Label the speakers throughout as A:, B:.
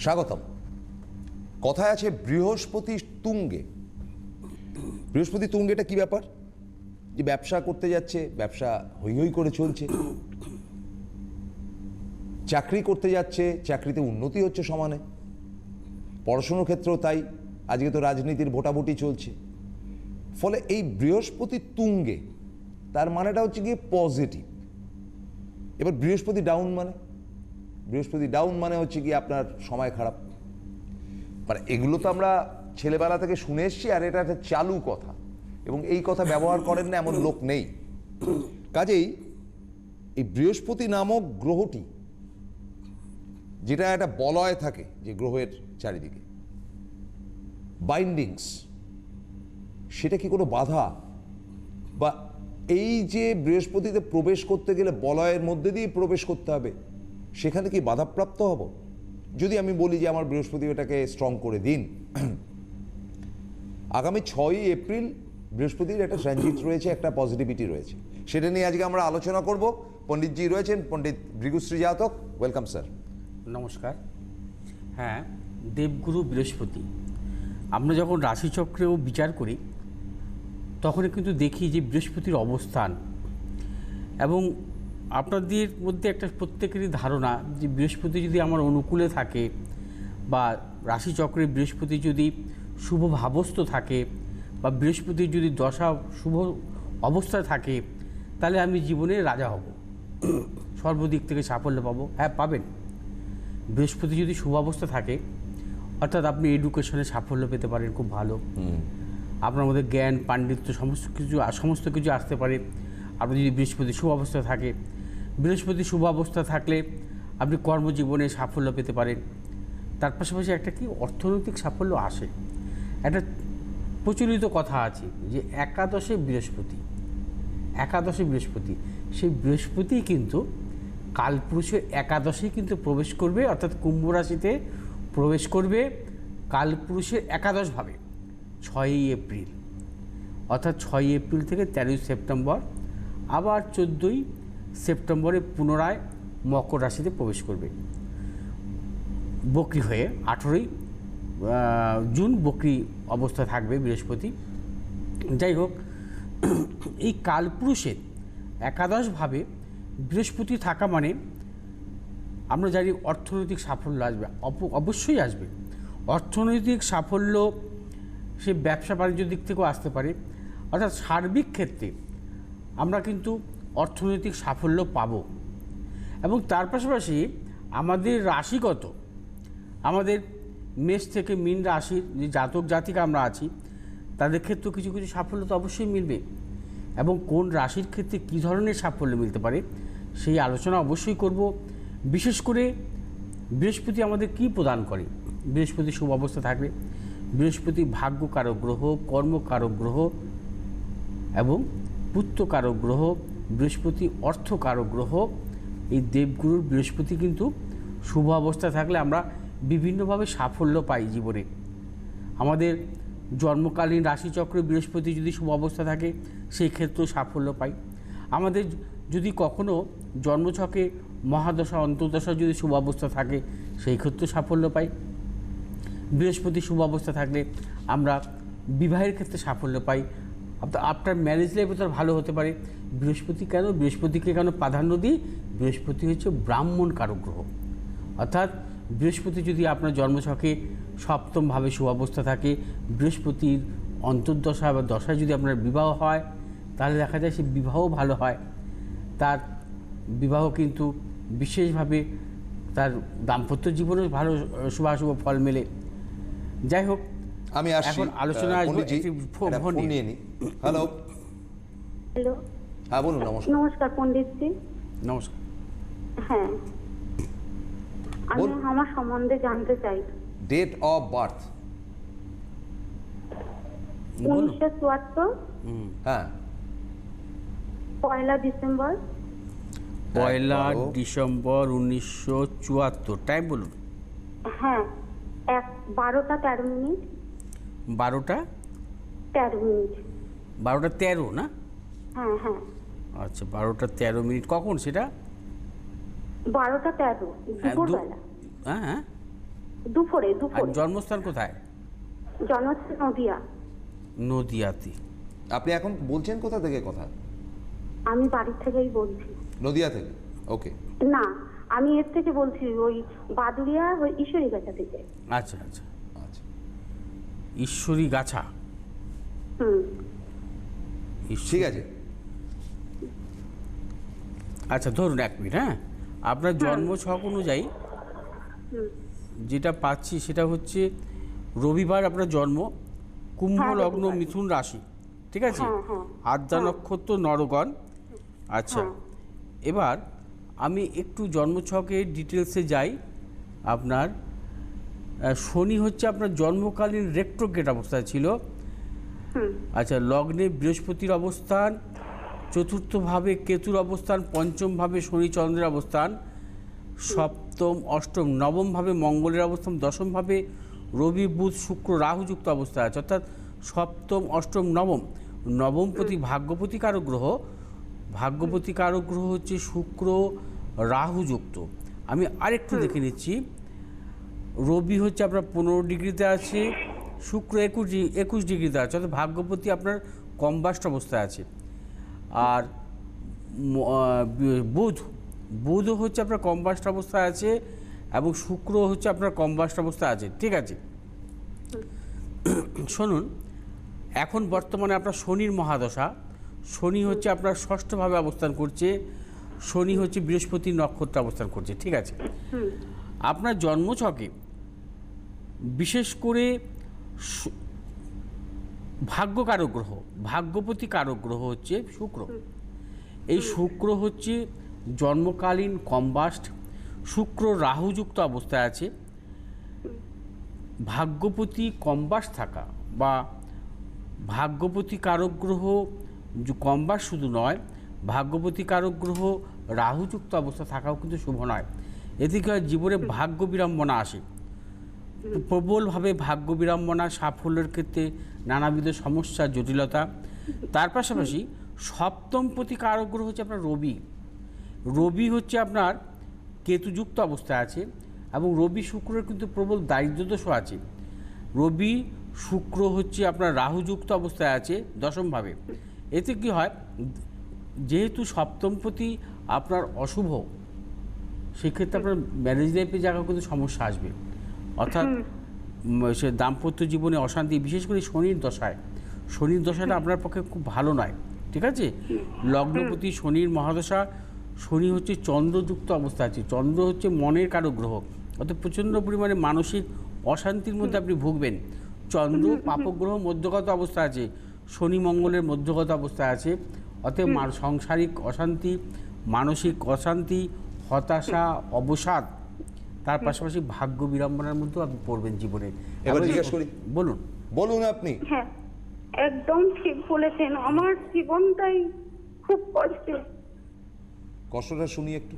A: স্বাগতম। কথায় আছে বৃহস্পতি তুঙ্গে। বৃহস্পতি তুঙ্গে এটা কি ব্যাপার? যে ব্যবসা করতে যাচ্ছে, ব্যবসা হৈ হৈ করে চলছে, চাকরি করতে যাচ্ছে, চাকরিতে উন্নতি হচ্ছে সমানে, পড়াশুনোর ক্ষেত্রেও তাই। আজকে তো রাজনীতির ভোটাভুটি চলছে। ফলে এই বৃহস্পতি তুঙ্গে তার মানেটা হচ্ছে গিয়ে পজিটিভ। এবার বৃহস্পতি ডাউন মানে হচ্ছে কি আপনার সময় খারাপ। মানে এগুলো তো আমরা ছেলেবেলা থেকে শুনে এসছি, আর এটা একটা চালু কথা, এবং এই কথা ব্যবহার করেন না এমন লোক নেই। কাজেই এই বৃহস্পতি নামক গ্রহটি, যেটা একটা বলয় থাকে যে গ্রহের চারিদিকে বাইন্ডিংস, সেটা কি কোনো বাধা? বা এই যে বৃহস্পতিতে প্রবেশ করতে গেলে বলয়ের মধ্যে দিয়ে প্রবেশ করতে হবে, সেখানে কি বাধাপ্রাপ্ত হব? যদি আমি বলি যে আমার বৃহস্পতি এটাকে স্ট্রং করে দিন। আগামী 6ই এপ্রিল বৃহস্পতির একটা ট্রানজিট রয়েছে, একটা পজিটিভিটি রয়েছে, সেটা নিয়ে আজকে আমরা আলোচনা করব। পণ্ডিতজি রয়েছেন, পণ্ডিত ভৃগুশ্রী জাতক। Welcome sir.
B: নমস্কার। হ্যাঁ, দেবগুরু বৃহস্পতি আমরা যখন রাশিচক্রেও বিচার করি তখনই কিন্তু দেখি যে বৃহস্পতির অবস্থান, এবং আপনাদের মধ্যে একটা প্রত্যেকেরই ধারণা যে বৃহস্পতি যদি আমার অনুকূলে থাকে বা রাশিচক্রে বৃহস্পতি যদি শুভ ভাবস্থ থাকে বা বৃহস্পতির যদি দশা শুভ অবস্থায় থাকে, তাহলে আমি জীবনে রাজা হব, সর্বদিক থেকে সাফল্য পাবো। হ্যাঁ, পাবেন। বৃহস্পতি যদি শুভ অবস্থা থাকে, অর্থাৎ আপনি এডুকেশনে সাফল্য পেতে পারেন, খুব ভালো। আপনার মধ্যে জ্ঞান পাণ্ডিত্য সমস্ত কিছু আসতে পারে আপনি যদি বৃহস্পতি শুভ অবস্থা থাকে। বৃহস্পতি শুভ অবস্থা থাকলে আপনি কর্মজীবনে সাফল্য পেতে পারেন। তার পাশাপাশি একটা কি অর্থনৈতিক সাফল্য আসে। একটা প্রচলিত কথা আছে যে একাদশে বৃহস্পতি, সেই বৃহস্পতি কিন্তু কালপুরুষের একাদশে কিন্তু প্রবেশ করবে, অর্থাৎ কুম্ভ রাশিতে প্রবেশ করবে কালপুরুষের একাদশভাবে 6ই এপ্রিল, অর্থাৎ 6ই এপ্রিল থেকে 13ই সেপ্টেম্বর, আবার 14ই সেপ্টেম্বরে পুনরায় মকর রাশিতে প্রবেশ করবে বক্রী হয়ে। 18ই জুন বক্রী অবস্থা থাকবে বৃহস্পতি। যাই হোক, এই কালপুরুষের একাদশভাবে বৃহস্পতি থাকা মানে আমরা জানি অর্থনৈতিক সাফল্য আসবে, অবশ্যই আসবে। অর্থনৈতিক সাফল্য সে ব্যবসা বাণিজ্যের দিক থেকেও আসতে পারে, অর্থাৎ সার্বিক ক্ষেত্রে আমরা কিন্তু অর্থনৈতিক সাফল্য পাব। এবং তার পাশাপাশি আমাদের রাশিগত, আমাদের মেষ থেকে মীন রাশির যে জাতক জাতিকা আমরা আছি, তাদের ক্ষেত্রেও কিছু কিছু সাফল্য তো অবশ্যই মিলবে। এবং কোন রাশির ক্ষেত্রে কী ধরনের সাফল্য মিলতে পারে সেই আলোচনা অবশ্যই করব। বিশেষ করে বৃহস্পতি আমাদের কি প্রদান করে। বৃহস্পতি শুভ অবস্থা থাকবে, বৃহস্পতি ভাগ্যকারক গ্রহ, কর্মকারক গ্রহ এবং পুত্রকারক গ্রহ, বৃহস্পতি অর্থকারক গ্রহ। এই দেবগুরুর বৃহস্পতি কিন্তু শুভ অবস্থা থাকলে আমরা বিভিন্নভাবে সাফল্য পাই জীবনে। আমাদের জন্মকালীন রাশিচক্রে বৃহস্পতি যদি শুভ অবস্থা থাকে, সেই ক্ষেত্রেও সাফল্য পাই। আমাদের যদি কখনো জন্মছকে মহাদশা অন্তর্দশা যদি শুভ অবস্থা থাকে, সেই ক্ষেত্রেও সাফল্য পাই। বৃহস্পতি শুভ অবস্থা থাকলে আমরা বিবাহের ক্ষেত্রে সাফল্য পাই। আপনার ম্যারেজ লাইফ তো ভালো হতে পারে। বৃহস্পতিকে কেন প্রাধান্য দিই? বৃহস্পতি হচ্ছে ব্রাহ্মণ কারক গ্রহ, অর্থাৎ বৃহস্পতি যদি আপনার জন্মছকে সপ্তমভাবে শুভ অবস্থা থাকে, বৃহস্পতির অন্তর্দশা বা দশায় যদি আপনার বিবাহ হয়, তাহলে দেখা যায় সে বিবাহ ভালো হয়। তার বিবাহ কিন্তু বিশেষভাবে তার দাম্পত্য জীবনে ভালো শুভাশুভ ফল মেলে। যাই হোক,
A: আমি
B: এখন আলোচনা
A: ফোন নিয়ে নিই। হ্যালো।
C: হ্যালো।
A: হ্যাঁ বলুন। নমস্কার।
C: নমস্কার পণ্ডিতজি।
B: নমস্কার।
C: হ্যাঁ, আমি আমার সম্বন্ধে জানতে চাই।
A: Date of birth?
C: 1974।
A: হ্যাঁ।
C: 1 ডিসেম্বর।
B: 1 ডিসেম্বর 1974। টাইম বলুন।
C: হ্যাঁ, 12টা 13 মিনিট।
B: 12টা
C: 13 মিনিট।
B: 12টা 13 না?
C: হ্যাঁ হ্যাঁ।
B: আচ্ছা, 12টা 13 মিনিট। কখন সেটা?
C: 12টা 13 দুপুরবেলা।
B: হ্যাঁ হ্যাঁ,
C: দুপুরে
B: আর
C: দুপুরে
B: জন্মস্থান কোথায়?
C: জন্মস্থান নদিয়া।
B: নদিয়াতে।
A: আপনি এখন বলছেন কোথা থেকে কথা?
C: আমি বাড়ির থেকেই বলছি।
A: নদিয়া থেকে? ওকে।
C: না, আমি এর থেকে বলছি, ওই বাদুড়িয়া, ওই ঈশ্বরী গাছা থেকে।
B: আচ্ছা আচ্ছা,
A: আচ্ছা,
B: ঈশ্বরী গাছা।
C: হুম।
A: ঠিক আছে।
B: আচ্ছা ধরুন 1 মিনিট, হ্যাঁ। আপনার জন্ম ছক অনুযায়ী যেটা পাচ্ছি সেটা হচ্ছে রবিবার আপনার জন্ম, কুম্ভ
C: হ্যাঁ,
B: লগ্ন,
C: রবিবার।
B: মিথুন রাশি, ঠিক আছে?
C: হ্যাঁ, হ্যাঁ।
B: আদ্রা নক্ষত্র, নরগণ। আচ্ছা,
C: হ্যাঁ।
B: এবার আমি একটু জন্মছকের ডিটেলসে যাই। আপনার শনি হচ্ছে আপনার জন্মকালীন রেট্রোগ্রেড অবস্থায় ছিল।
C: হুম।
B: আচ্ছা, লগ্নে বৃহস্পতির অবস্থান, চতুর্থভাবে কেতুর অবস্থান, পঞ্চমভাবে শনি চন্দ্রের অবস্থান, সপ্তম অষ্টম নবমভাবে মঙ্গলের অবস্থান, দশমভাবে রবি বুধ শুক্র রাহুযুক্ত অবস্থা আছে। অর্থাৎ সপ্তম অষ্টম নবম, নবমপতি ভাগ্যপতি কারক গ্রহ, ভাগ্যপতি কারক গ্রহ হচ্ছে শুক্র রাহুযুক্ত। আমি আরেকটু দেখে নিচ্ছি। রবি হচ্ছে আপনার 15 ডিগ্রিতে আছে, শুক্র 21 ডিগ্রিতে আছে, অর্থাৎ ভাগ্যপতি আপনার কম্বাস্ট অবস্থায় আছে। আর বুধ হচ্ছে আপনার কম্বাস্ট অবস্থায় আছে, এবং শুক্র হচ্ছে আপনার কম্বাস্ট অবস্থায় আছে, ঠিক আছে? শুনুন, এখন বর্তমানে আপনার শনির মহাদশা। শনি হচ্ছে আপনার ষষ্ঠভাবে অবস্থান করছে, শনি হচ্ছে বৃহস্পতির নক্ষত্রে অবস্থান করছে, ঠিক আছে? আপনার জন্মছকে বিশেষ করে ভাগ্যকারক গ্রহ, ভাগ্যপতি কারক গ্রহ হচ্ছে শুক্র। এই শুক্র হচ্ছে জন্মকালীন কম্বাস্ট, শুক্র রাহুযুক্ত অবস্থায় আছে। ভাগ্যপতি কম্বাস্ট থাকা বা ভাগ্যপতি কারক গ্রহ কম্বাস্ট শুধু নয়, ভাগ্যপতি কারক গ্রহ রাহুযুক্ত অবস্থা থাকাও কিন্তু শুভ নয়। এতে কি হয়, জীবনে ভাগ্য বিড়ম্বনা আসে, প্রবলভাবে ভাগ্য বিড়ম্বনা, সাফল্যের ক্ষেত্রে নানাবিধ সমস্যা, জটিলতা। তার পাশাপাশি সপ্তমপতি কারক গ্রহ হচ্ছে আপনার রবি। রবি হচ্ছে আপনার কেতুযুক্ত অবস্থায় আছে, এবং রবি শুক্রের কিন্তু প্রবল দারিদ্র্যদোষও আছে। রবি শুক্র হচ্ছে আপনার রাহুযুক্ত অবস্থায় আছে দশমভাবে। এতে কি হয়, যেহেতু সপ্তমপতি আপনার অশুভ, সেক্ষেত্রে আপনার ম্যারেজ লাইফে জায়গা কিন্তু সমস্যা আসবে। অর্থাৎ সে দাম্পত্য জীবনে অশান্তি, বিশেষ করে শনির দশায়। শনির দশাটা আপনার পক্ষে খুব ভালো নয়, ঠিক আছে? লগ্নপতি শনির মহাদশা, শনি হচ্ছে চন্দ্রযুক্ত অবস্থা আছে। চন্দ্র হচ্ছে মনের কারক গ্রহ, অর্থাৎ প্রচণ্ড পরিমাণে মানসিক অশান্তির মধ্যে আপনি ভুগবেন। চন্দ্র পাপগ্রহ মধ্যগত অবস্থা আছে, শনি মঙ্গলের মধ্যগত অবস্থায় আছে। অতএব সাংসারিক অশান্তি, মানসিক অশান্তি, হতাশা, অবসাদ, তার পাশাপাশি ভাগ্য বিড়ম্বনার মধ্যেও আপনি পড়বেন জীবনে।
A: এবার জিজ্ঞেস করি।
B: বলুন।
A: বলুন আপনি।
C: হ্যাঁ, একদম ঠিক বলেছেন। আমার জীবনটাই খুব কষ্টে।
A: কষ্টটা শুনি একটু,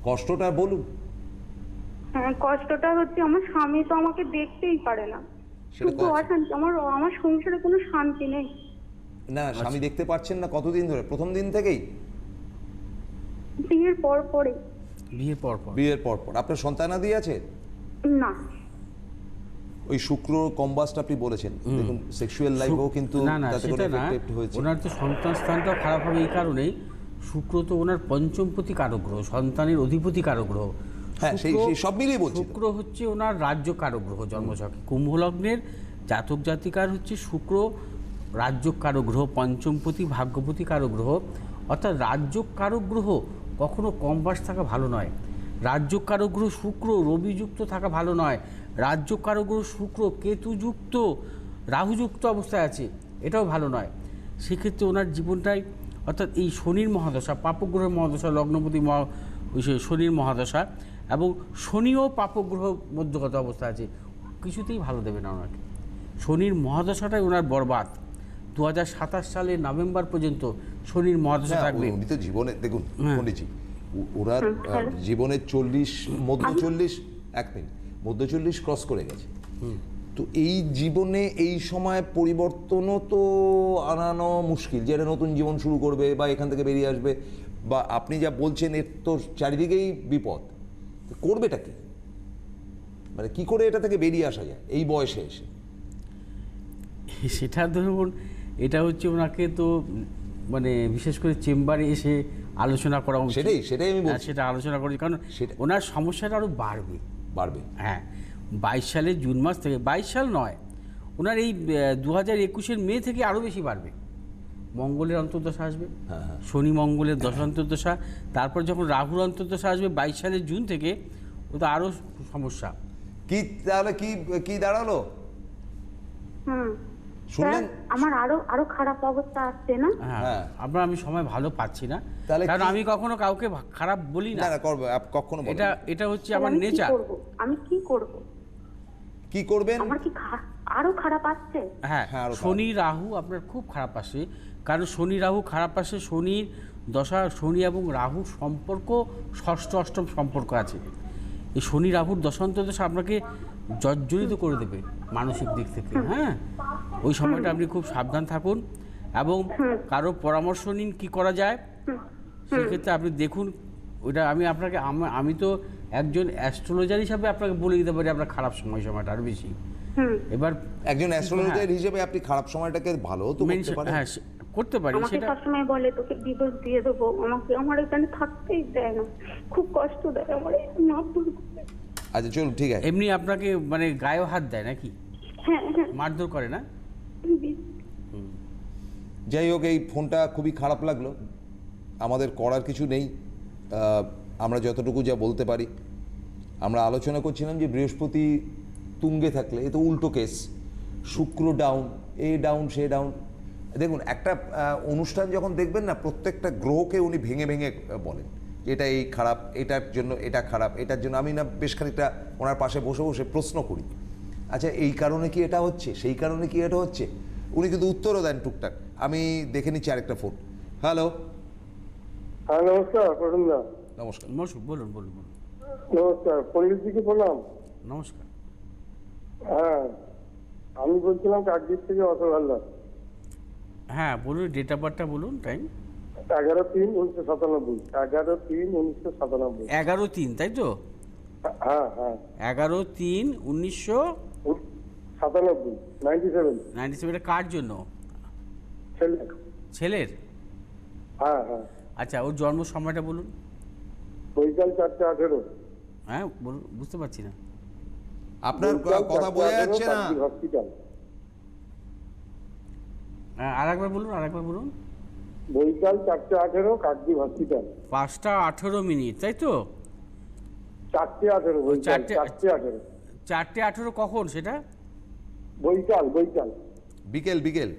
A: কষ্টটা বলুন।
C: হ্যাঁ, কষ্টটা হচ্ছে আমার স্বামী তো আমাকে দেখতেই পারে না,
A: সেটা
C: শুধু অশান্তি। আমার সংসারে কোনো শান্তি নেই।
A: না, স্বামী দেখতে পাচ্ছেন না কতদিন ধরে? প্রথম দিন থেকেই?
C: বিয়ের পর পরে।
B: বিয়ের পর পর?
A: বিয়ের পর পর। আপনার সন্তানাদি আছে?
C: না।
A: ওই শুক্র কম্বাস্ট আপনি বলেছেন, দেখুন সেক্সুয়াল লাইফও কিন্তু
B: না না,
A: তাতে করে
B: সেটা না।
A: এফেক্ট হয়েছে।
B: ওনার তো সন্তান স্থানটাও খারাপ হবে এই কারণেই, শুক্র তো ওনার পঞ্চমপতি কারক গ্রহ, সন্তানের অধিপতি কারক গ্রহ।
A: হ্যাঁ, সেই সব মিলিয়ে বলছি।
B: শুক্র হচ্ছে ওনার রাজ্য কারক গ্রহ জন্মছকে। কুম্ভ লগ্নের জাতক জাতিকার হচ্ছে শুক্র রাজ্য কারক গ্রহ, পঞ্চমপতি ভাগ্যপতি কারক গ্রহ। অর্থাৎ রাজ্য কারক গ্রহ কখনো কম্বাস থাকা ভালো নয়। রাজ্য কারক গ্রহ শুক্র রবিযুক্ত থাকা ভালো নয়। রাজ্য কারক গ্রহ শুক্র কেতুযুক্ত রাহুযুক্ত অবস্থায় আছে, এটাও ভালো নয়। সেক্ষেত্রে ওনার জীবনটাই, অর্থাৎ এই শনির মহাদশা, পাপগ্রহের মহাদশা, লগ্নপতি শনির মহাদশা, এবং শনিও পাপগ্রহ মধ্যগত অবস্থা আছে, কিছুতেই ভালো দেবে না ওনাকে। শনির মহাদশাটাই ওনার বরবাদ। 2027 সালের নভেম্বর পর্যন্ত শনির মহাদশা থাকবে।
A: উনি তো জীবনে দেখুন পণ্ডিতজি, ওনার জীবনের 40 মধ্য 40, 1 মিনিট, মধ্য 40 ক্রস করে গেছে। তো এই জীবনে এই সময় পরিবর্তনও তো আনানো মুশকিল, যে একটা নতুন জীবন শুরু করবে বা এখান থেকে বেরিয়ে আসবে, বা আপনি যা বলছেন এর তো চারিদিকেই বিপদ, করবেটা কি? মানে কি করে এটা থেকে বেরিয়ে আসা যায় এই বয়সে এসে?
B: সেটা ধরুন, এটা হচ্ছে ওনাকে তো মানে বিশেষ করে চেম্বারে এসে আলোচনা করা উচিত।
A: সেটাই আমি
B: হ্যাঁ,
A: বলছি।
B: সেটা আলোচনা করি, কারণ
A: সেটা-
B: ওনার সমস্যাটা আরও বাড়বে। হ্যাঁ, 22 সালের জুন মাস থেকে, 22 সাল নয়, ওনার এই 2021-এর মে থেকে আরও বেশি বাড়বে। মঙ্গলের অন্তর্দশা আসবে, শনি মঙ্গলের দশা অন্তর্দশা, তারপর যখন রাহুর অন্তর্দশা আসবে 22 সালের জুন থেকে, ও তো আরও সমস্যা।
A: কি তাহলে কি দাঁড়ালো শুনলেন?
C: স্যার, আমার আরো খারাপ অবস্থা আসছে না?
B: হ্যাঁ, আমি সময় ভালো পাচ্ছি না,
A: তাহলে
B: কারণ
A: কি-
B: আমি কখনো কাউকে খারাপ বলি না।
A: না করবে কখনো বলবেন না।
B: এটা হচ্ছে
C: তাহলে
B: আমার
C: আমি কি
B: নেচার।
C: করব? আমি কি করব?
A: কি করবেন?
C: আমার কি আরো খারাপ আসছে?
B: হ্যাঁ,
A: হ্যাঁ, আরো
B: শনি রাহু আপনার খুব খারাপ আসে, কারণ শনি রাহু খারাপ আসে। শনির দশা, শনি এবং রাহুর সম্পর্ক ষষ্ঠ অষ্টম সম্পর্ক আছে। এই শনি রাহুর দশান্তদশা আপনাকে জর্জরিত করে দেবে মানসিক দিক থেকে। হ্যাঁ, ওই সময়টা আপনি খুব সাবধান থাকুন এবং কারো পরামর্শ নিন কি করা যায়। সেক্ষেত্রে আপনি দেখুন, ওইটা আমি তো একজন অ্যাস্ট্রোলজার হিসাবে আপনাকে বলে দিতে পারি আপনার খারাপ সময়টা আরও বেশি। এবার
A: একজন অ্যাস্ট্রোলজার হিসেবে আপনি খারাপ সময়টাকে ভালো তো করতে পারেন।
B: হ্যাঁ, করতে পারি
C: আমাকে
B: সেটা।
C: সবসময় বলে তোকে ডিভোর্স দিয়ে দেবো, আমার এখানে থাকতেই দেয় না, খুব কষ্ট দেয় আমার।
A: আচ্ছা চলুন, ঠিক আছে।
B: এমনি আপনাকে মানে গায়েও হাত দেয় নাকি,
C: হ্যাঁ হ্যাঁ,
B: মারধর করে না?
A: যাই হোক, এই ফোনটা খুবই খারাপ লাগলো। আমাদের করার কিছু নেই, আমরা যতটুকু যা বলতে পারি। আমরা আলোচনা করছিলাম যে বৃহস্পতি তুঙ্গে থাকলে, এ তো উল্টো কেস, শুক্র ডাউন, এ ডাউন সে ডাউন। দেখুন, একটা অনুষ্ঠান যখন দেখবেন না, প্রত্যেকটা গ্রহকে উনি ভেঙে ভেঙে বলেন যে এটা এই খারাপ, এটার জন্য এটা খারাপ, এটার জন্য। আমি না বেশ খানিকটা ওনার পাশে বসে বসে প্রশ্ন করি, আচ্ছা এই কারণে কি এটা হচ্ছে, সেই কারণে কি এটা হচ্ছে। উনি কিন্তু উত্তরও দেন টুকটাক। আমি দেখে নিচ্ছি আরেকটা ফোন। হ্যালো।
D: হ্যাঁ নমস্কার প্রসন্নদা।
A: নমস্কার।
B: বলুন।
D: নমস্কার, পরিচিতি বললাম।
B: নমস্কার।
D: হ্যাঁ, আমি বলছিলাম কাকদ্বীপ থেকে অশোক হালদার।
B: হ্যাঁ বলুন, ডেট অফ বার্থটা বলুন, টাইম।
D: 11/3/1997। 11/3/1997।
B: 11/3, তাই তো?
D: হ্যাঁ হ্যাঁ,
B: 11/3/1997।
D: 97
B: কার জন্য?
D: ছেলে।
B: ছেলের?
D: হ্যাঁ হ্যাঁ,
B: আচ্ছা, ওর জন্ম সময়টা বলুন।
D: বৈকাল 4:18।
B: হ্যাঁ বলুন, বুঝতে পারছি না।
A: আপনার কথা বোঝা যাচ্ছে না।
D: হসপিটাল।
B: হ্যাঁ, আরেকবার বলুন।
D: বৈকাল 4:18 কাকদ্বীপ হসপিটাল।
B: 5:18, তাই তো?
D: 4:18 বৈকাল 4:18।
B: 4:18 কখন সেটা?
D: বৈকাল।
A: বিকেল।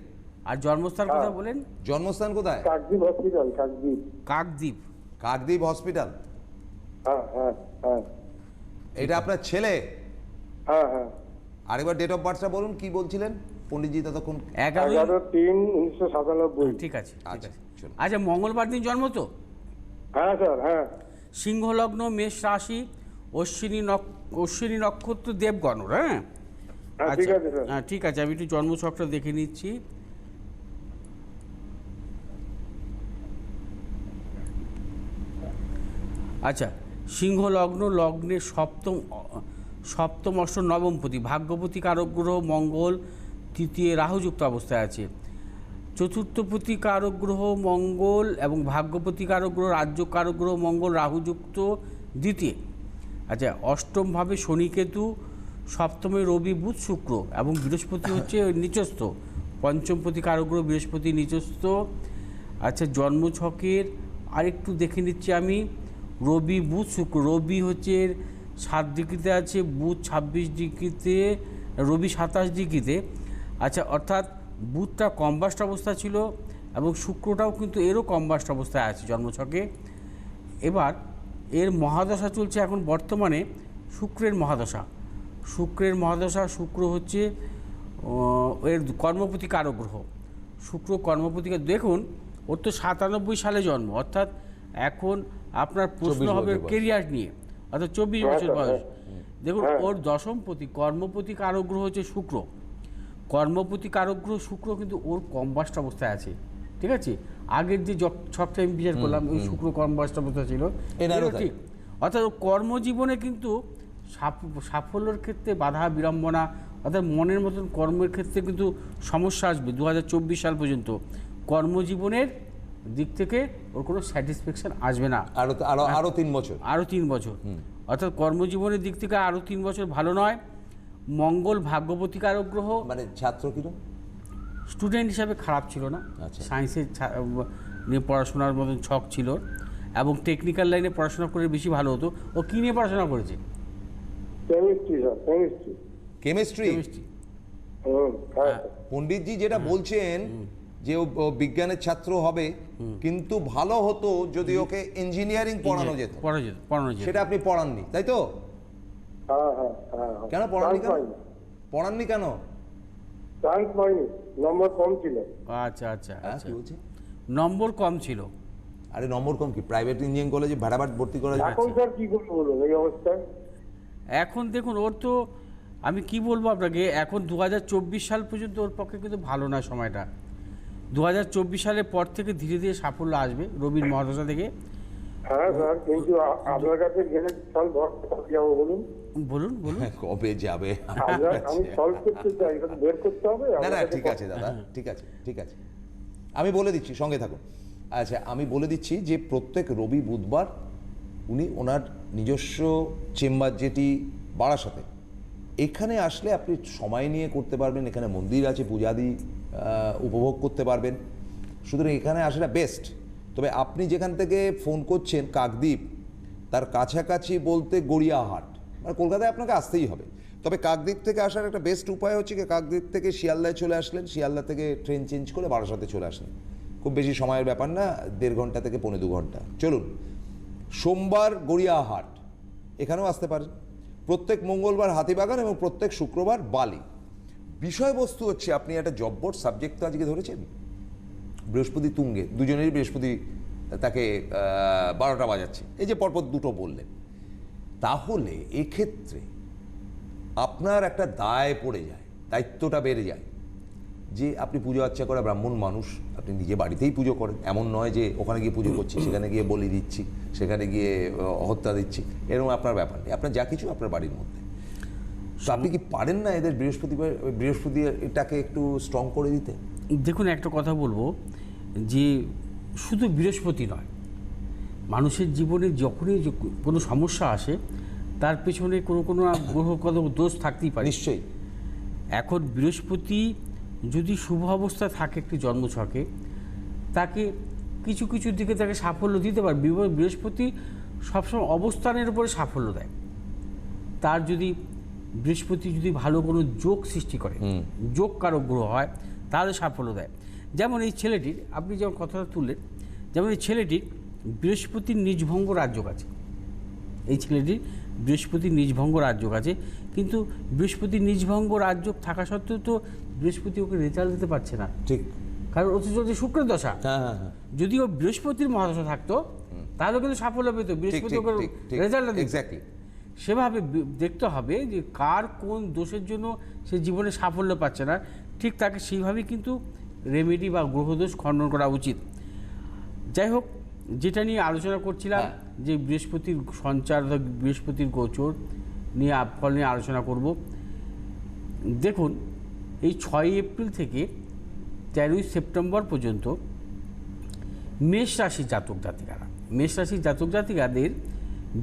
B: আর জন্মস্থান কোথায় বলেন?
A: জন্মস্থান কোথায়?
D: কাকদ্বীপ হসপিটাল, কাকদ্বীপ।
B: কাকদ্বীপ
A: হসপিটাল।
D: হ্যাঁ হ্যাঁ হ্যাঁ
A: এটা আপনার ছেলে?
D: হ্যাঁ হ্যাঁ।
A: আরেকবার ডেট অফ বার্থটা বলুন, কি বলছিলেন পণ্ডিতজি ততক্ষণ?
D: 11/3/1997।
B: ঠিক আছে।
A: আচ্ছা, চলুন।
B: আচ্ছা, মঙ্গলবার দিন জন্ম তো?
D: হ্যাঁ স্যার, হ্যাঁ।
B: সিংহ লগ্ন, মেষ রাশি, অশ্বিনী নক্ষত্র, দেবগণ। হ্যাঁ
D: হ্যাঁ, ঠিক আছে স্যার।
B: হ্যাঁ, ঠিক আছে, আমি একটু জন্মছকটা দেখে নিচ্ছি। আচ্ছা, সিংহ লগ্ন, লগ্নের সপ্তম অষ্টম নবমপতি, ভাগ্যপতি কারক গ্রহ মঙ্গল তৃতীয় রাহুযুক্ত অবস্থায় আছে। চতুর্থপতি কারক গ্রহ মঙ্গল এবং ভাগ্যপতি কারক গ্রহ, রাজ্য কারক গ্রহ মঙ্গল রাহুযুক্ত দ্বিতীয়। আচ্ছা, অষ্টমভাবে শনিকেতু, সপ্তমে রবি বুধ শুক্র এবং বৃহস্পতি হচ্ছে নিচস্থ। পঞ্চমপতি কারক গ্রহ বৃহস্পতি নিচস্থ। আচ্ছা, জন্মছকের আরেকটু দেখে নিচ্ছি আমি। রবি বুধ শুক্র, রবি হচ্ছে 7 ডিগ্রিতে আছে, বুধ 26 ডিগ্রিতে, রবি 27 ডিগ্রিতে। আচ্ছা, অর্থাৎ বুধটা কম্বাস্ট অবস্থা ছিল এবং শুক্রটাও কিন্তু এরও কম্বাস্ট অবস্থায় আছে জন্মছকে। এবার এর মহাদশা চলছে এখন বর্তমানে শুক্রের মহাদশা। শুক্র হচ্ছে এর কর্মপতি কারক গ্রহ। শুক্র কর্মপতি। দেখুন, ওর তো 97 সালে জন্ম, অর্থাৎ এখন আপনার প্রশ্ন হবে কেরিয়ার নিয়ে, অর্থাৎ 24 বছর বয়স। দেখুন, ওর দশমপতি কর্মপতি কারক গ্রহ হচ্ছে শুক্র। কর্মপতি কারক গ্রহ শুক্র কিন্তু ওর কম্বাস্ট অবস্থায় আছে। ঠিক আছে, আগের যে ছকটা আমি বিচার করলাম, ওই শুক্র কম্বাস্ট অবস্থা ছিল, ঠিক। অর্থাৎ ওর কর্মজীবনে কিন্তু সাফল্যের ক্ষেত্রে বাধা বিড়ম্বনা, অর্থাৎ মনের মতন কর্মের ক্ষেত্রে কিন্তু সমস্যা আসবে 2024 সাল পর্যন্ত। কর্মজীবনের দিক থেকে ওর কোনো স্যাটিসফ্যাকশন আসবে না
A: আরো 3 বছর।
B: আরও 3 বছর, অর্থাৎ কর্মজীবনের দিক থেকে আরও 3 বছর ভালো নয়। মঙ্গল ভাগ্যবতীকারক গ্রহ,
A: মানে ছাত্র কিরকম?
B: স্টুডেন্ট হিসাবে খারাপ ছিল না,
A: আচ্ছা।
B: সায়েন্সের নিয়ে পড়াশোনার মতন ছক ছিল, এবং টেকনিক্যাল লাইনে পড়াশোনা করে বেশি ভালো হতো। ও কী নিয়ে পড়াশোনা করেছে?
D: Chemistry sir, chemistry.
A: Chemistry.
B: Chemistry.
D: হ্যাঁ।
A: পণ্ডিতজি যেটা বলছেন যে ও বিজ্ঞানের ছাত্র হবে, কিন্তু ভালো হতো যদি ওকে ইঞ্জিনিয়ারিং পড়ানো যেত।
B: পড়ানো যেত।
A: সেটা আপনি পড়াননি, তাই তো?
D: হ্যাঁ হ্যাঁ হ্যাঁ।
A: কেন পড়াননি? পড়াননি কেন?
D: চান্স পাইনি, নম্বর কম ছিল।
B: আচ্ছা আচ্ছা আচ্ছা,
A: কি বলছে?
B: নম্বর কম ছিল।
A: আরে নম্বর কম কি, প্রাইভেট ইঞ্জিনিয়ারিং কলেজে ভাড়াবাট ভর্তি করা যায়?
D: এখন স্যার কি করবো বলুন এই অবস্থায়?
B: এখন দেখুন, ওর তো আমি কি বলবো আপনাকে, এখন 2024 সাল পর্যন্ত ওর পক্ষে কিন্তু ভালো না সময়টা। 2024 সালের পর থেকে ধীরে ধীরে সাফল্য আসবে রবির মহাদশা থেকে।
D: হ্যাঁ স্যার, কিন্তু আপনার কাছে গেলে সল যাবো বলুন?
B: বলুন বলুন।
A: কবে যাবে?
D: আমি সলভ করতে চাই, এটা বের করতে হবে।
A: না না, ঠিক আছে দাদা, ঠিক আছে ঠিক আছে, আমি বলে দিচ্ছি, সঙ্গে থাকুন। আচ্ছা, আমি বলে দিচ্ছি যে প্রত্যেক রবি বুধবার উনি ওনার নিজস্ব চেম্বার, যেটি বারাসাতে, এখানে আসলে আপনি সময় নিয়ে করতে পারবেন। এখানে মন্দির আছে, পূজাদি উপভোগ করতে পারবেন। সুতরাং এখানে আসাটা বেস্ট। তবে আপনি যেখান থেকে ফোন করছেন কাকদ্বীপ, তার কাছাকাছি বলতে গড়িয়াহাট, মানে কলকাতায় আপনাকে আসতেই হবে। তবে কাকদ্বীপ থেকে আসার একটা বেস্ট উপায় হচ্ছে কি, কাকদ্বীপ থেকে শিয়ালদায় চলে আসলেন, শিয়ালদা থেকে ট্রেন চেঞ্জ করে বারাসাতে চলে আসলেন। খুব বেশি সময়ের ব্যাপার না, 1.5 ঘন্টা থেকে 1.25 ঘন্টা। চলুন, সোমবার গড়িয়াহাট, এখানেও আসতে পারেন। প্রত্যেক মঙ্গলবার হাতিবাগান এবং প্রত্যেক শুক্রবার বালি। বিষয়বস্তু হচ্ছে, আপনি একটা জব্বর সাবজেক্ট তো আজকে ধরেছেন, বৃহস্পতি তুঙ্গে, দুজনেরই বৃহস্পতি তাকে 12টা বাজাচ্ছে, এই যে পরপর দুটো বললেন। তাহলে এক্ষেত্রে আপনার একটা দায় পড়ে যায়, দায়িত্বটা বেড়ে যায় যে আপনি পুজো আর্চা করা ব্রাহ্মণ মানুষ, আপনি নিজে বাড়িতেই পুজো করেন। এমন নয় যে ওখানে গিয়ে পুজো করছি, সেখানে গিয়ে বলি দিচ্ছি, সেখানে গিয়ে হত্যা দিচ্ছি, এরকম আপনার ব্যাপার নেই। আপনার যা কিছু আপনার বাড়ির মধ্যে। তো আপনি কি পারেন না এদের বৃহস্পতি এটাকে একটু স্ট্রং করে দিতে?
B: দেখুন, একটা কথা বলবো যে শুধু বৃহস্পতি নয়, মানুষের জীবনে যখনই কোনো সমস্যা আসে তার পেছনে কোনো কোনো গ্রহ কত দোষ থাকতেই পারে।
A: নিশ্চয়ই।
B: এখন বৃহস্পতি যদি শুভ অবস্থায় থাকে একটি জন্মছকে, তাকে কিছু কিছু দিকে তাকে সাফল্য দিতে পারে। বৃহস্পতি সবসময় অবস্থানের উপরে সাফল্য দেয়। তার যদি বৃহস্পতি যদি ভালো কোনো যোগ সৃষ্টি করে, যোগ কারক গ্রহ হয়, তাহলে সাফল্য দেয়। যেমন এই ছেলেটির, আপনি যেমন কথাটা তুললেন, যেমন এই ছেলেটির বৃহস্পতির নিজভঙ্গ রাজযোগ আছে। এই ছেলেটির বৃহস্পতির নিজভঙ্গ রাজযোগ আছে, কিন্তু বৃহস্পতির নিজভঙ্গ রাজযোগ থাকা সত্ত্বেও তো বৃহস্পতি ওকে রেজাল্ট দিতে পারছে না।
A: ঠিক।
B: কারণ অথচ যে শুক্রের দশা,
A: হ্যাঁ হ্যাঁ হ্যাঁ,
B: যদি ও বৃহস্পতির মহাদশা থাকতো তাহলে কিন্তু সাফল্য পেত, বৃহস্পতি ওকে রেজাল্ট দিত।
A: এক্স্যাক্টলি।
B: সেভাবে দেখতে হবে যে কার কোন দোষের জন্য সে জীবনে সাফল্য পাচ্ছে না, ঠিক তাকে সেইভাবেই কিন্তু রেমেডি বা গ্রহদোষ খণ্ডন করা উচিত। যাই হোক, যেটা নিয়ে আলোচনা করছিলাম, যে বৃহস্পতির সঞ্চার, বৃহস্পতির গোচর নিয়ে ফল নিয়ে আলোচনা করব। দেখুন, এই 6 এপ্রিল থেকে 13 সেপ্টেম্বর পর্যন্ত মেষ রাশির জাতক জাতিকারা, মেষ রাশির জাতক জাতিকাদের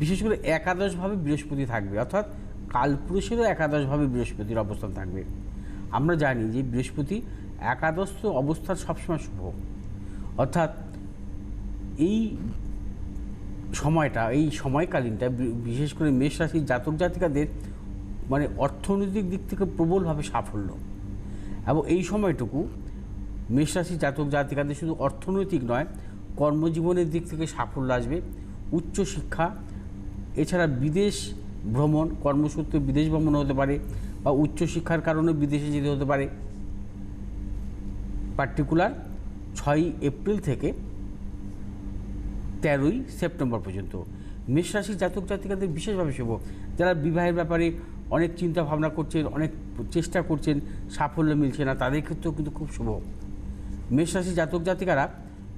B: বিশেষ করে একাদশভাবে বৃহস্পতি থাকবে, অর্থাৎ কালপুরুষেরও একাদশভাবে বৃহস্পতির অবস্থান থাকবে। আমরা জানি যে বৃহস্পতি একাদশ অবস্থান সবসময় শুভ, অর্থাৎ এই সময়টা, এই সময়কালীনটা বিশেষ করে মেষ রাশির জাতক জাতিকাদের মানে অর্থনৈতিক দিক থেকে প্রবলভাবে সাফল্য। এবং এই সময়টুকু মেষ রাশির জাতক জাতিকাদের শুধু অর্থনৈতিক নয়, কর্মজীবনের দিক থেকে সাফল্য আসবে, উচ্চশিক্ষা, এছাড়া বিদেশ ভ্রমণ, কর্মসূত্রে বিদেশ ভ্রমণ হতে পারে, বা উচ্চশিক্ষার কারণে বিদেশে যেতে হতে পারে। পার্টিকুলার 6 এপ্রিল থেকে 13 সেপ্টেম্বর পর্যন্ত মেষ রাশির জাতক জাতিকাদের বিশেষভাবে শুভ। যারা বিবাহের ব্যাপারে অনেক চিন্তা ভাবনা করছেন, অনেক চেষ্টা করছেন, সাফল্য মিলছে না, তাদের ক্ষেত্রেও কিন্তু খুব শুভ। মেষ রাশির জাতক জাতিকারা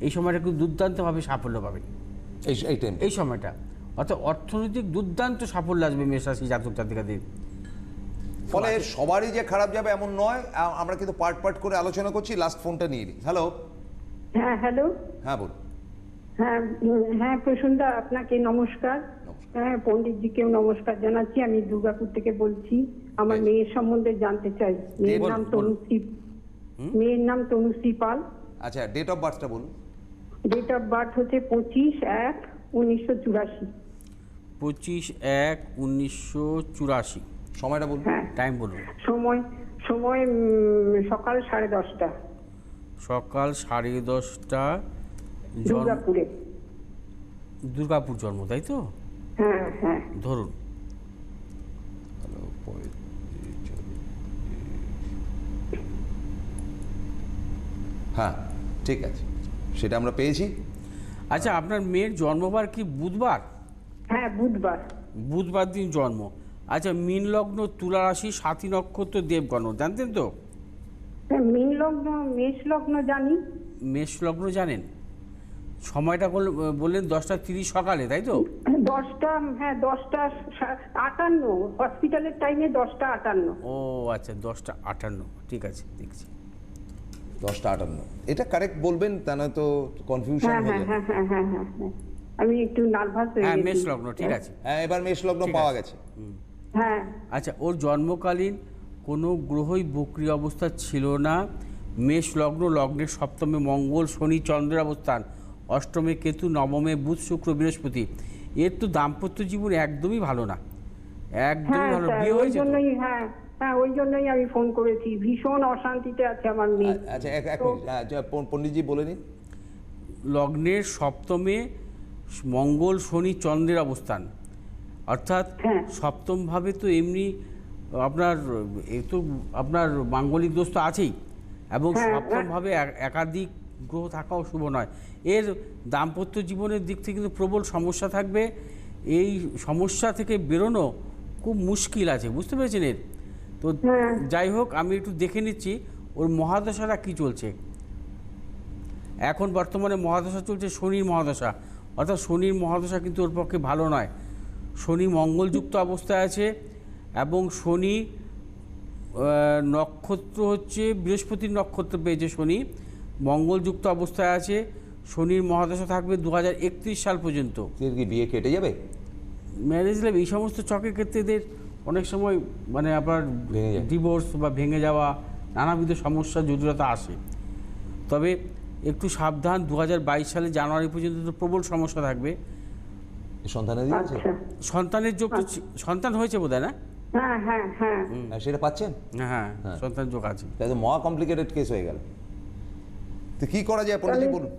B: এই সময়টা কিন্তু দুর্দান্তভাবে সাফল্য পাবেন। এই সময়টা অর্থাৎ অর্থনৈতিক দুর্দান্ত সাফল্য আসবে মেষ রাশি জাতক জাতিকাদের।
A: ফলে সবারই যে খারাপ যাবে এমন নয়, আমরা কিন্তু পার্ট পার্ট করে আলোচনা করছি। লাস্ট ফোনটা নিয়ে নিই। হ্যালো,
C: হ্যাঁ হ্যালো,
A: হ্যাঁ বলুন।
C: হ্যাঁ হ্যাঁ প্রসূনদা, আপনাকে নমস্কার। হ্যাঁ, পণ্ডিতজিকেও নমস্কার জানাচ্ছি। আমি দুর্গাপুর থেকে বলছি। আমার
A: বেশ।
C: মেয়ের সম্বন্ধে জানতে চাই। মেয়ের
B: বলুন,
C: নাম
B: বলুন।
C: তনুশ্রী পাল।
A: আচ্ছা, ডেট অফ বার্থটা বলুন।
C: ডেট অফ বার্থ হচ্ছে 25/1/1984।
B: 25/1/1984।
A: সময়টা বলুন।
C: হ্যাঁ,
B: টাইম বলুন।
C: সময় সময় সকাল 10:30।
B: সকাল 10:30।
C: দুর্গাপুরে।
B: দুর্গাপুর জন্ম, তাই তো?
C: হ্যাঁ হ্যাঁ।
B: ধরুন।
A: হ্যাঁ, ঠিক আছে, সেটা আমরা পেয়েছি।
B: আচ্ছা, আপনার মেয়ের জন্মবার কি বুধবার?
C: হ্যাঁ, বুধবার।
B: বুধবার দিন জন্ম। আচ্ছা, মীন লগ্ন, তুলা রাশি, সাথী নক্ষত্র, দেবগণ, জানতেন তো?
C: হ্যাঁ, মীন লগ্ন, মেষ লগ্ন জানি।
B: মেষ লগ্ন জানেন? সময়টা বললেন 10:30 সকালে, তাই তো?
C: 10:58 হসপিটালের টাইমে 10:58।
B: ও আচ্ছা, 10:58, ঠিক আছে, দেখছি।
A: 10:58 এটা কারেক্ট বলবেন, তা না তো কনফিউশন
C: হ্যাঁ
A: হয়ে
C: হ্যাঁ
A: যাবে।
C: হ্যাঁ হ্যাঁ হ্যাঁ হ্যাঁ হ্যাঁ, আমি একটু নার্ভাস হয়ে
B: হ্যাঁ,
C: গেছি।
B: মেষ লগ্ন, ঠিক আছে।
A: হ্যাঁ, এবার মেষ লগ্ন
B: ঠিক
A: পাওয়া
B: আছে।
A: গেছে।
C: হ্যাঁ
B: আচ্ছা, ওর জন্মকালীন কোনো গ্রহই বক্রী অবস্থা ছিল না। মেষ লগ্ন, লগ্নের সপ্তমে মঙ্গল, শনি, চন্দ্রের অবস্থান, অষ্টমে কেতু, নবমে বুধ, শুক্র, বৃহস্পতি। এর তো দাম্পত্য জীবন একদমই ভালো না, একদমই
C: হ্যাঁ
B: ভালো।
C: স্যার,
B: বিয়ে
C: ওই
B: হয়েছে তো?
C: জন্যই হ্যাঁ হ্যাঁ ওই জন্যই আমি ফোন করেছি। ভীষণ অশান্তিতে আছে আমার মেয়ে।
A: আচ্ছা, এক মিনিট, পণ্ডিতজি বলে নিন।
B: লগ্নের সপ্তমে মঙ্গল, শনি, চন্দ্রের অবস্থান, অর্থাৎ
C: হ্যাঁ।
B: সপ্তমভাবে তো এমনি আপনার তো আপনার মাঙ্গলিক দোষ তো আছেই, এবং
C: হ্যাঁ,
B: সপ্তমভাবে একাধিক গ্রহ থাকাও শুভ নয়। এর দাম্পত্য জীবনের দিক থেকে কিন্তু প্রবল সমস্যা থাকবে। এই সমস্যা থেকে বেরোনো খুব মুশকিল আছে, বুঝতে পেরেছেন? এর তো
C: হ্যাঁ।
B: যাই হোক, আমি একটু দেখে নিচ্ছি ওর মহাদশাটা কী চলছে। এখন বর্তমানে মহাদশা চলছে শনির মহাদশা, অর্থাৎ শনির মহাদশা কিন্তু ওর পক্ষে ভালো নয়। শনি মঙ্গলযুক্ত অবস্থায় আছে, এবং শনি নক্ষত্র হচ্ছে বৃহস্পতির নক্ষত্র পেয়েছে শনি, মঙ্গলযুক্ত অবস্থায় আছে। শনির মহাদশা থাকবে 2031 সাল পর্যন্ত।
A: এর কি বিয়ে কেটে যাবে?
B: ম্যারেজ লাইফ, এই সমস্ত চকের ক্ষেত্রে এদের অনেক সময় মানে আপনার
A: ভেঙে যায়।
B: ডিভোর্স বা ভেঙে যাওয়া, নানাবিধ সমস্যা জটিলতা আসে। তবে একটু সাবধান, 2022 সালে জানুয়ারি পর্যন্ত তো প্রবল সমস্যা থাকবে।
A: সন্তানের দিয়েছে?
C: আচ্ছা।
B: সন্তানের যোগ তো সন্তান হয়েছে বোধহয়, না?
C: হ্যাঁ হ্যাঁ হ্যাঁ।
A: সেটা পাচ্ছেন?
B: হ্যাঁ, সন্তান যোগ আছে।
A: তাই তো মহা কমপ্লিকেটেড কেস হয়ে গেল। তো কি করা যায় পণ্ডিতজি বলুন।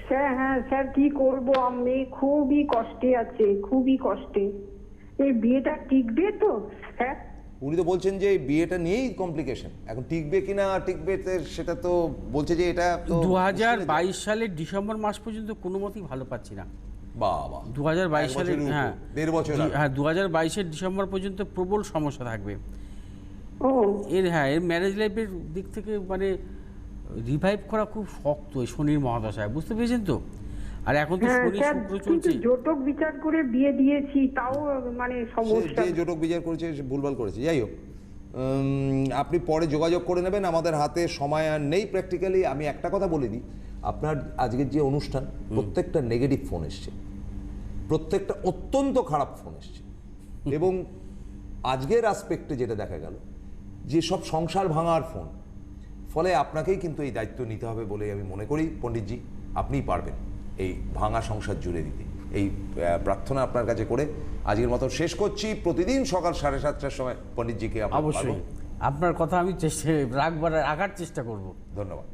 C: স্যার, হ্যাঁ স্যার, কি করব? আমি খুবই কষ্টে আছে, খুবই কষ্টে। এই বিয়েটা টিকবে তো স্যার?
A: উনি তো বলছেন যে এই বিয়েটা নিয়েই কমপ্লিকেশন। এখন টিকবে কিনা টিকবে সেটা তো বলছে যে এটা তো
B: 2022 সালের ডিসেম্বর মাস পর্যন্ত কোনো মতেই ভালো পাচ্ছি না।
A: বাবা,
B: 2022 সালে, হ্যাঁ
A: 1.5 বছর আগে।
B: হ্যাঁ 2022-এর ডিসেম্বর পর্যন্ত প্রবল সমস্যা থাকবে
C: ও
B: এর। হ্যাঁ, এর ম্যারেজ লাইফের দিক থেকে মানে রিভাইভ করা খুব শক্ত এই শনির মহাদশায়, বুঝতে পেরেছেন তো? আর এখন তো
C: হ্যাঁ
B: শনি
C: স্যার,
B: শুক্র
C: কিন্তু
B: চলছে।
C: জটক বিচার করে বিয়ে দিয়েছি, তাও মানে
A: সে
C: সমস্যা।
A: যে জটক বিচার করেছে সে ভুলভাল করেছে। যাই হোক, আপনি পরে যোগাযোগ করে নেবেন। আমাদের হাতে সময় আর নেই প্র্যাকটিক্যালি। আমি একটা কথা বলে দিই, আপনার আজকের যে অনুষ্ঠান, প্রত্যেকটা নেগেটিভ ফোন এসছে, প্রত্যেকটা অত্যন্ত খারাপ ফোন এসছে। এবং আজকের আসপেক্টে যেটা দেখা গেল যে সব সংসার ভাঙার ফোন। ফলে আপনাকেই কিন্তু এই দায়িত্ব নিতে হবে বলে আমি মনে করি। পণ্ডিতজি, আপনিই পারবেন এই ভাঙা সংসার জুড়ে দিতে। এই প্রার্থনা আপনার কাছে করে আজকের মতো শেষ করছি। প্রতিদিন সকাল 7:30টার সময় পণ্ডিতজিকে আমরা
B: অবশ্যই
A: পাবো।
B: আপনার কথা আমি চেষ্টা রাখবার, রাখার চেষ্টা করব।
A: ধন্যবাদ।